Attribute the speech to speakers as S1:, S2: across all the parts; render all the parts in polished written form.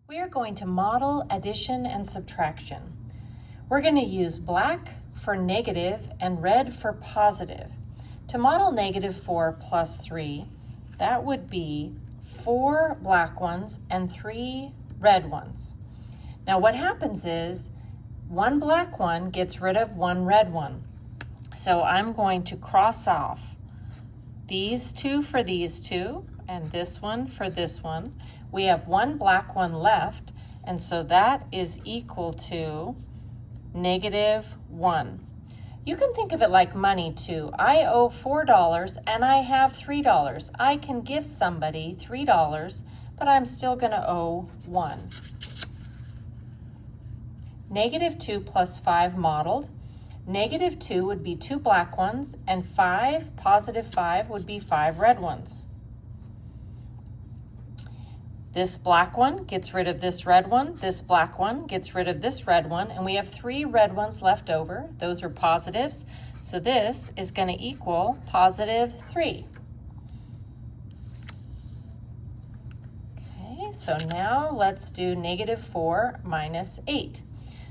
S1: We are going to model addition and subtraction. We're going to use black for negative and red for positive. To model -4 plus 3, that would be 4 black ones and 3 red ones. Now what happens is one black one gets rid of one red one. So I'm going to cross off these two for these two and this one for this one. We have one black one left, and so that is equal to -1. You can think of it like money too. I owe $4 and I have $3. I can give somebody $3, but I'm still going to owe 1. -2 plus 5 modeled. -2 would be 2 black ones, and 5, +5, would be 5 red ones. This black one gets rid of this red one. This black one gets rid of this red one, and we have 3 red ones left over. Those are positives, so this is going to equal +3. Okay, so now let's do -4 minus 8.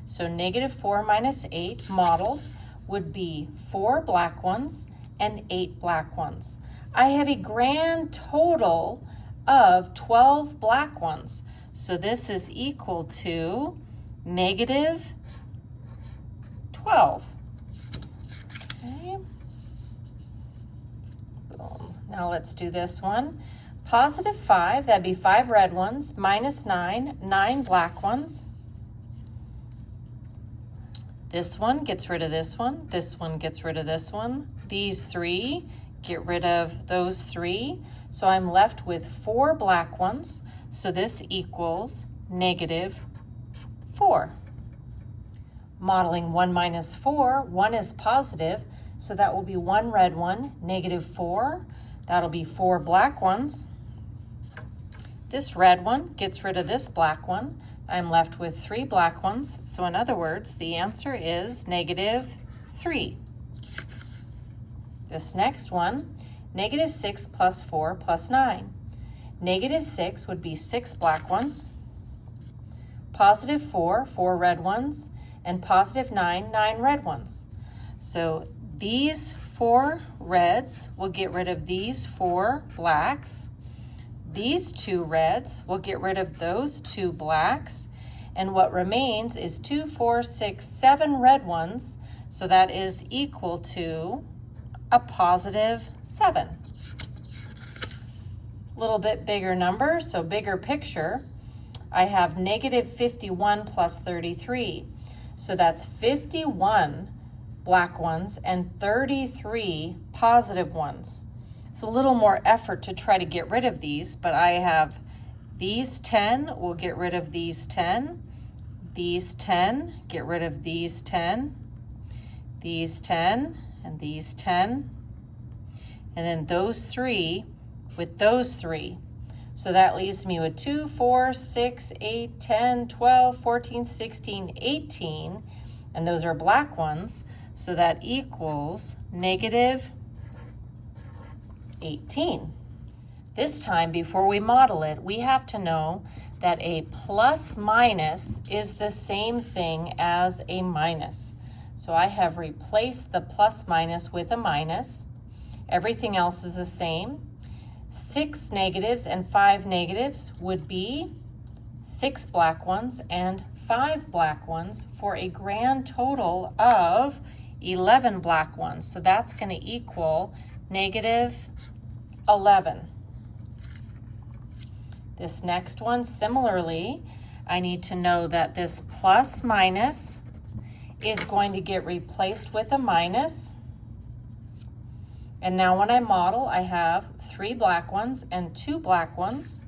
S1: So -4 minus 8 modeled would be 4 black ones and 8 black ones. I have a grand total of 12 black ones. So this is equal to -12. Okay. Boom. Now let's do this one. +5, that'd be 5 red ones, minus 9, 9 black ones. This one gets rid of this one gets rid of this one. These 3 get rid of those 3. So I'm left with 4 black ones. So this equals -4. Modeling 1 minus 4, 1 is positive. So that will be 1 red one, -4. That'll be 4 black ones. This red one gets rid of this black one. I'm left with 3 black ones. So in other words, the answer is -3. This next one, -6 plus 4 plus 9. -6 would be 6 black ones, +4, 4 red ones, and +9, 9 red ones. So these 4 reds will get rid of these 4 blacks. These 2 reds will get rid of those 2 blacks. And what remains is 2, 4, 6, 7 red ones. So that is equal to a +7. A little bit bigger number, so bigger picture. I have -51 plus 33. So that's 51 black ones and 33 positive ones. It's a little more effort to try to get rid of these, but I have these 10 will get rid of these 10. These 10 get rid of these 10. These 10 and these 10. And then those 3 with those 3. So that leaves me with 2, 4, 6, 8, 10, 12, 14, 16, 18. And those are black ones. So that equals -18. This time, before we model it, we have to know that a plus minus is the same thing as a minus. So I have replaced the plus minus with a minus. Everything else is the same. 6 negatives and 5 negatives would be 6 black ones and 5 black ones for a grand total of 11 black ones. So that's going to equal -11. This next one, similarly, I need to know that this plus minus is going to get replaced with a minus. And now when I model, I have 3 black ones and 2 black ones,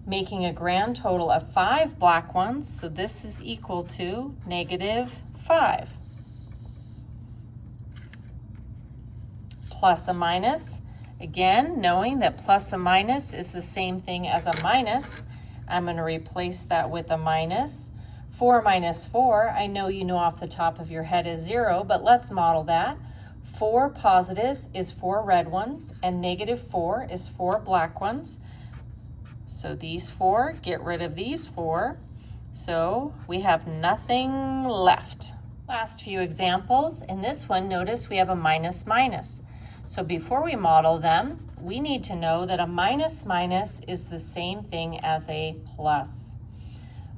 S1: making a grand total of 5 black ones. So this is equal to -5. Plus a minus. Again, knowing that plus a minus is the same thing as a minus, I'm going to replace that with a minus. 4 minus 4, I know you know off the top of your head is 0, but let's model that. 4 positives is 4 red ones, and -4 is 4 black ones. So these 4, get rid of these 4. So we have nothing left. Last few examples. In this one, notice we have a minus minus. So before we model them, we need to know that a minus minus is the same thing as a plus.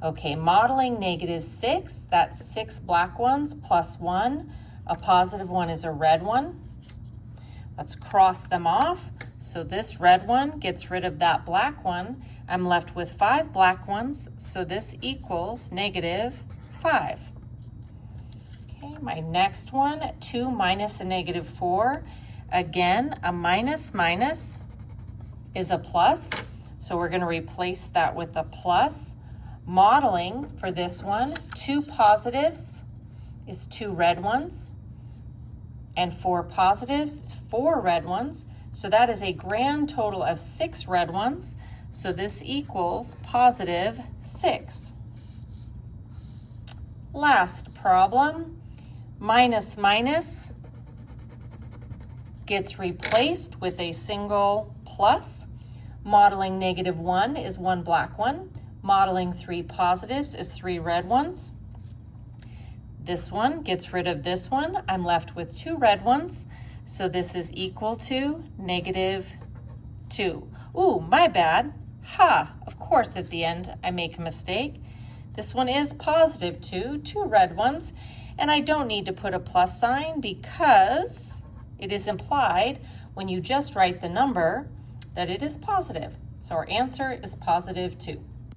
S1: Okay, modeling -6, that's 6 black ones plus 1. A positive one is a red one. Let's cross them off. So this red one gets rid of that black one. I'm left with 5 black ones, so this equals -5. Okay, my next one, 2 minus a -4. Again, a minus minus is a plus, so we're going to replace that with a plus. Modeling for this one, 2 positives is 2 red ones, and 4 positives is 4 red ones. So that is a grand total of 6 red ones. So this equals +6. Last problem, minus minus gets replaced with a single plus. Modeling -1 is 1 black one. Modeling 3 positives is 3 red ones. This one gets rid of this one. I'm left with 2 red ones. So this is equal to -2. Ooh, my bad. Of course at the end I make a mistake. This one is +2, 2 red ones, and I don't need to put a plus sign because it is implied when you just write the number that it is positive. So our answer is +2.